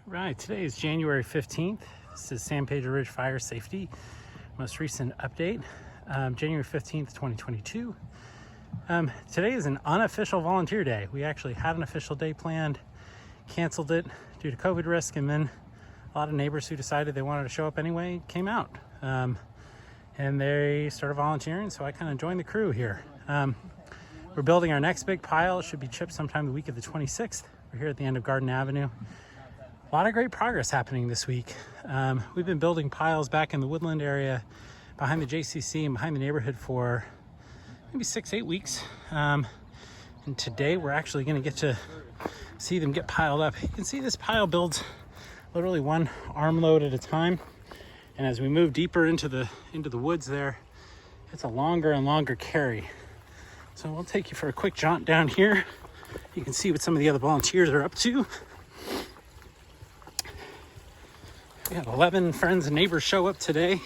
Right, today is January 15th. This is San Pedro Ridge Fire Safety, most recent update, January 15th, 2022. Today is an unofficial volunteer day. We actually had an official day planned, canceled it due to COVID risk, and then a lot of neighbors who decided they wanted to show up anyway came out. And they started volunteering, so I kind of joined the crew here. We're building our next big pile. It should be chipped sometime the week of the 26th. We're here at the end of Garden Avenue. A lot of great progress happening this week. We've been building piles back in the woodland area behind the JCC and behind the neighborhood for maybe 6-8 weeks. And today we're actually going to get to see them get piled up. You can see this pile builds literally one armload at a time. And as we move deeper into the woods there, it's a longer and longer carry. So we'll take you for a quick jaunt down here. You can see what some of the other volunteers are up to. We have 11 friends and neighbors show up today,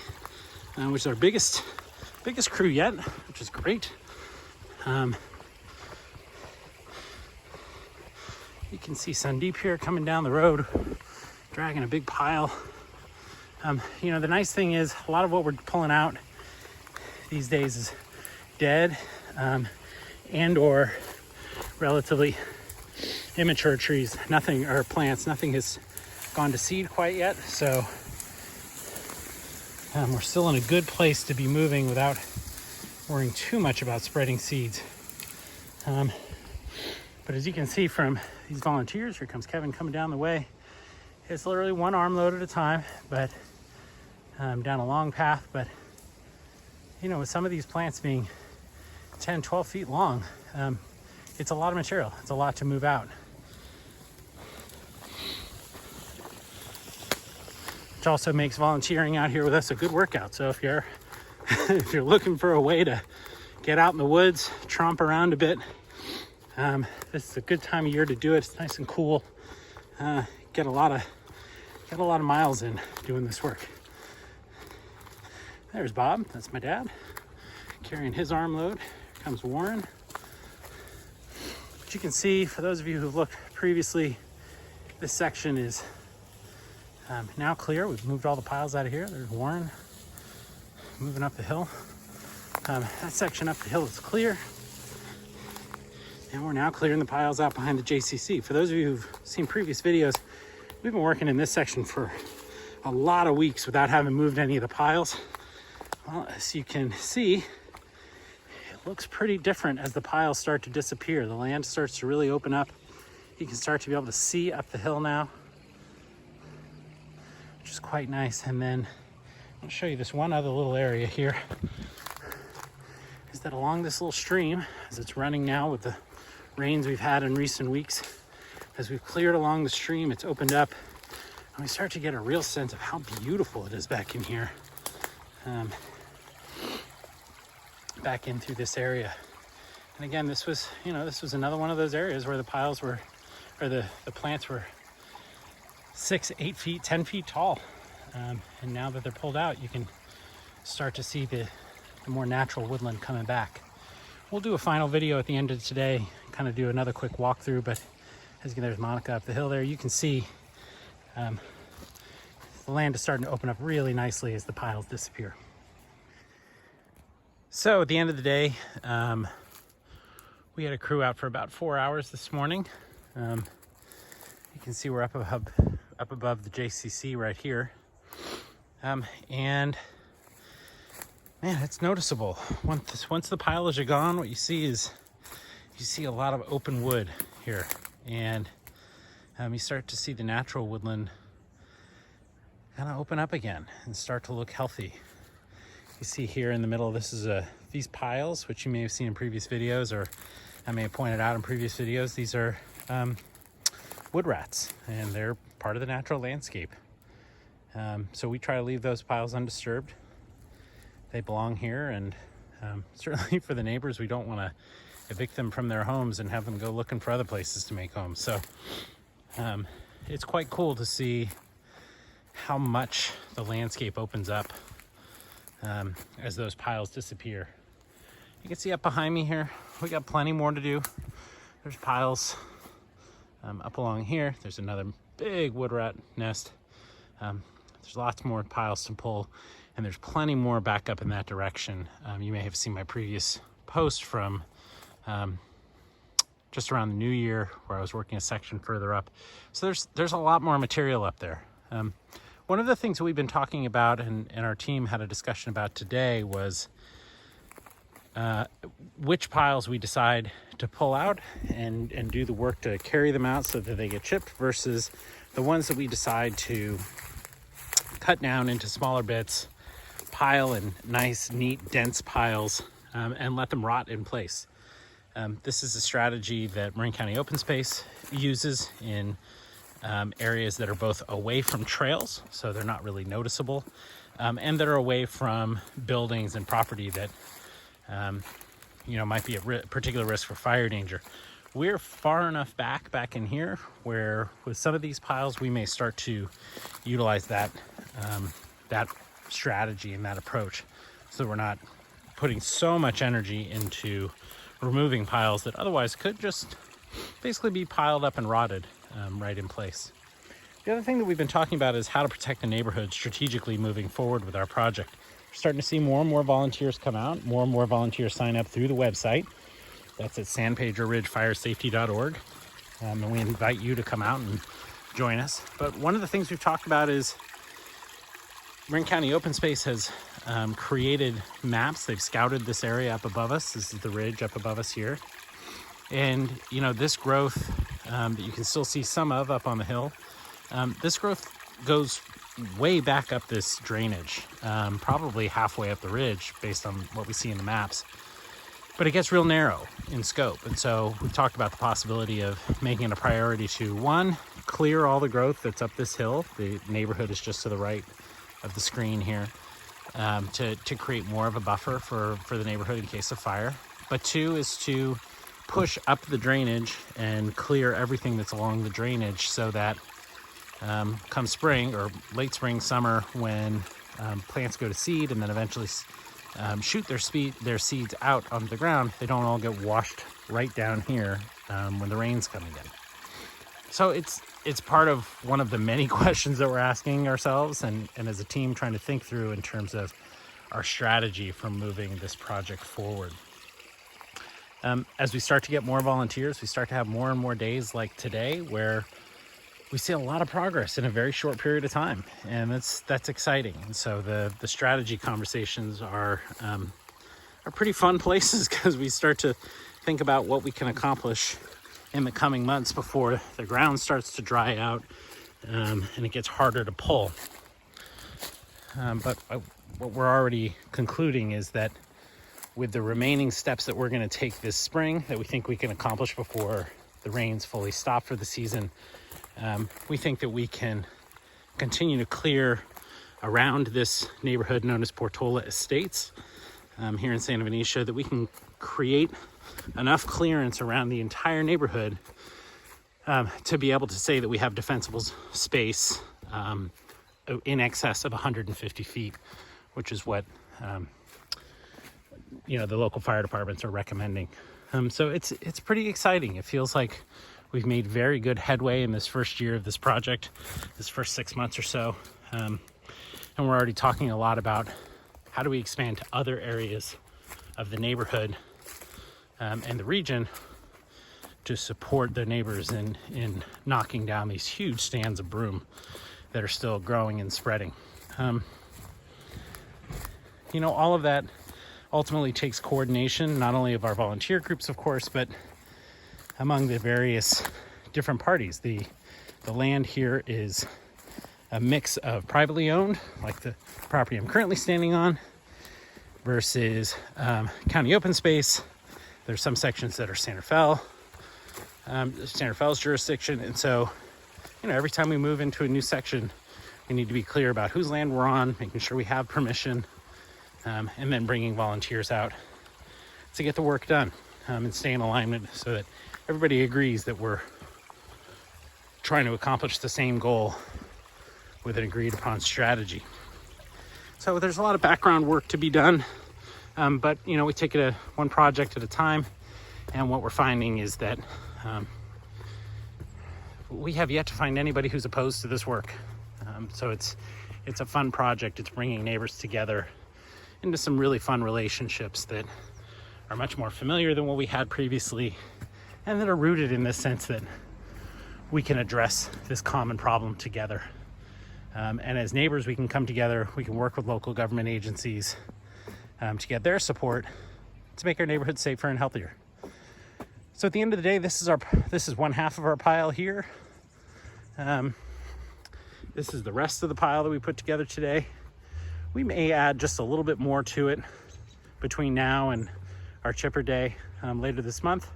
which is our biggest crew yet, which is great. You can see Sandeep here coming down the road, dragging a big pile. You know, the nice thing is a lot of what we're pulling out these days is dead and or relatively immature trees. Nothing, or plants, nothing has gone to seed quite yet, so we're still in a good place to be moving without worrying too much about spreading seeds. But as you can see from these volunteers, here comes Kevin coming down the way. It's literally one armload at a time, but down a long path. But you know, with some of these plants being 10-12 feet long, it's a lot of material. It's a lot to move out. Which also makes volunteering out here with us a good workout. So if you're if you're looking for a way to get out in the woods, tromp around a bit, this is a good time of year to do it. It's nice and cool. Get a lot of miles in doing this work. There's Bob. That's my dad, carrying his armload. Here comes Warren. But you can see, for those of you who've looked previously, this section is now clear. We've moved all the piles out of here. There's Warren moving up the hill. That section up the hill is clear. And we're now clearing the piles out behind the JCC. For those of you who've seen previous videos, we've been working in this section for a lot of weeks without having moved any of the piles. Well, as you can see, it looks pretty different as the piles start to disappear. The land starts to really open up. You can start to be able to see up the hill now, which is quite nice. And then I'll show you this one other little area here, is that along this little stream, as it's running now with the rains we've had in recent weeks, as we've cleared along the stream, it's opened up, and we start to get a real sense of how beautiful it is back in here, back in through this area. And again, this was another one of those areas where the piles were, or the plants were 6, 8 feet, 10 feet tall. And now that they're pulled out, you can start to see the more natural woodland coming back. We'll do a final video at the end of today, kind of do another quick walkthrough, but as there's Monica up the hill there, you can see the land is starting to open up really nicely as the piles disappear. So at the end of the day, we had a crew out for about 4 hours this morning. You can see we're up above the JCC right here. And man, it's noticeable. Once the piles are gone, what you see is a lot of open wood here. And you start to see the natural woodland kind of open up again and start to look healthy. You see here in the middle, this is these piles, which you may have seen in previous videos, or I may have pointed out in previous videos. These are wood rats, and they're part of the natural landscape. So we try to leave those piles undisturbed. They belong here, and certainly for the neighbors, we don't want to evict them from their homes and have them go looking for other places to make homes. So it's quite cool to see how much the landscape opens up as those piles disappear. You can see up behind me here, we got plenty more to do. There's piles up along here. There's another big wood rat nest. There's lots more piles to pull, and there's plenty more back up in that direction. You may have seen my previous post from just around the new year, where I was working a section further up. So there's a lot more material up there. One of the things that we've been talking about, and our team had a discussion about today, was which piles we decide to pull out and do the work to carry them out so that they get chipped, versus the ones that we decide to cut down into smaller bits, pile in nice, neat, dense piles, and let them rot in place. This is a strategy that Marin County Open Space uses in areas that are both away from trails, so they're not really noticeable, and that are away from buildings and property that might be at particular risk for fire danger. We're far enough back in here where with some of these piles we may start to utilize that strategy and that approach, so we're not putting so much energy into removing piles that otherwise could just basically be piled up and rotted right in place. The other thing that we've been talking about is how to protect the neighborhood strategically moving forward with our project. We're starting to see more and more volunteers come out, more and more volunteers sign up through the website. That's at sanpedroridgefiresafety.org. And we invite you to come out and join us. But one of the things we've talked about is Marin County Open Space has created maps. They've scouted this area up above us. This is the ridge up above us here. And, this growth that you can still see some of up on the hill, this growth goes way back up this drainage, probably halfway up the ridge based on what we see in the maps. But it gets real narrow in scope. And so we've talked about the possibility of making it a priority to, one, clear all the growth that's up this hill. The neighborhood is just to the right of the screen here, to create more of a buffer for the neighborhood in case of fire. But two is to push up the drainage and clear everything that's along the drainage, so that come spring or late spring, summer, when plants go to seed and then eventually shoot their seeds out onto the ground, they don't all get washed right down here when the rain's coming in. So it's part of one of the many questions that we're asking ourselves and as a team trying to think through in terms of our strategy for moving this project forward. As we start to get more volunteers, we start to have more and more days like today where we see a lot of progress in a very short period of time, and that's exciting. And so the strategy conversations are pretty fun places, because we start to think about what we can accomplish in the coming months before the ground starts to dry out and it gets harder to pull. But what we're already concluding is that with the remaining steps that we're going to take this spring that we think we can accomplish before the rains fully stop for the season, we think that we can continue to clear around this neighborhood known as Portola Estates here in Santa Venetia, that we can create enough clearance around the entire neighborhood to be able to say that we have defensible space in excess of 150 feet, which is what the local fire departments are recommending. So it's pretty exciting. It feels like we've made very good headway in this first year of this project, this first 6 months or so. And we're already talking a lot about how do we expand to other areas of the neighborhood and the region to support the neighbors in knocking down these huge stands of broom that are still growing and spreading. All of that ultimately takes coordination, not only of our volunteer groups, of course, but among the various different parties. The land here is a mix of privately owned, like the property I'm currently standing on, versus county open space. There's some sections that are Santa Fe's jurisdiction. And so, every time we move into a new section, we need to be clear about whose land we're on, making sure we have permission, and then bringing volunteers out to get the work done and stay in alignment so that everybody agrees that we're trying to accomplish the same goal with an agreed upon strategy. So there's a lot of background work to be done, but we take it one project at a time. And what we're finding is that we have yet to find anybody who's opposed to this work. So it's a fun project. It's bringing neighbors together into some really fun relationships that are much more familiar than what we had previously, and that are rooted in this sense that we can address this common problem together. And as neighbors, we can come together, we can work with local government agencies to get their support to make our neighborhoods safer and healthier. So at the end of the day, this is one half of our pile here. This is the rest of the pile that we put together today. We may add just a little bit more to it between now and our chipper day later this month,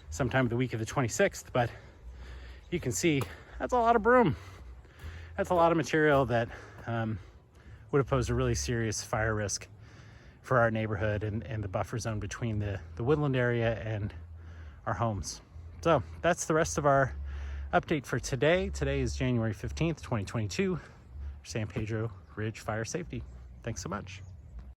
sometime the week of the 26th, but you can see that's a lot of broom. That's a lot of material that would have posed a really serious fire risk for our neighborhood and the buffer zone between the woodland area and our homes. So that's the rest of our update for today. Today is January 15th, 2022, San Pedro Ridge Fire Safety. Thanks so much.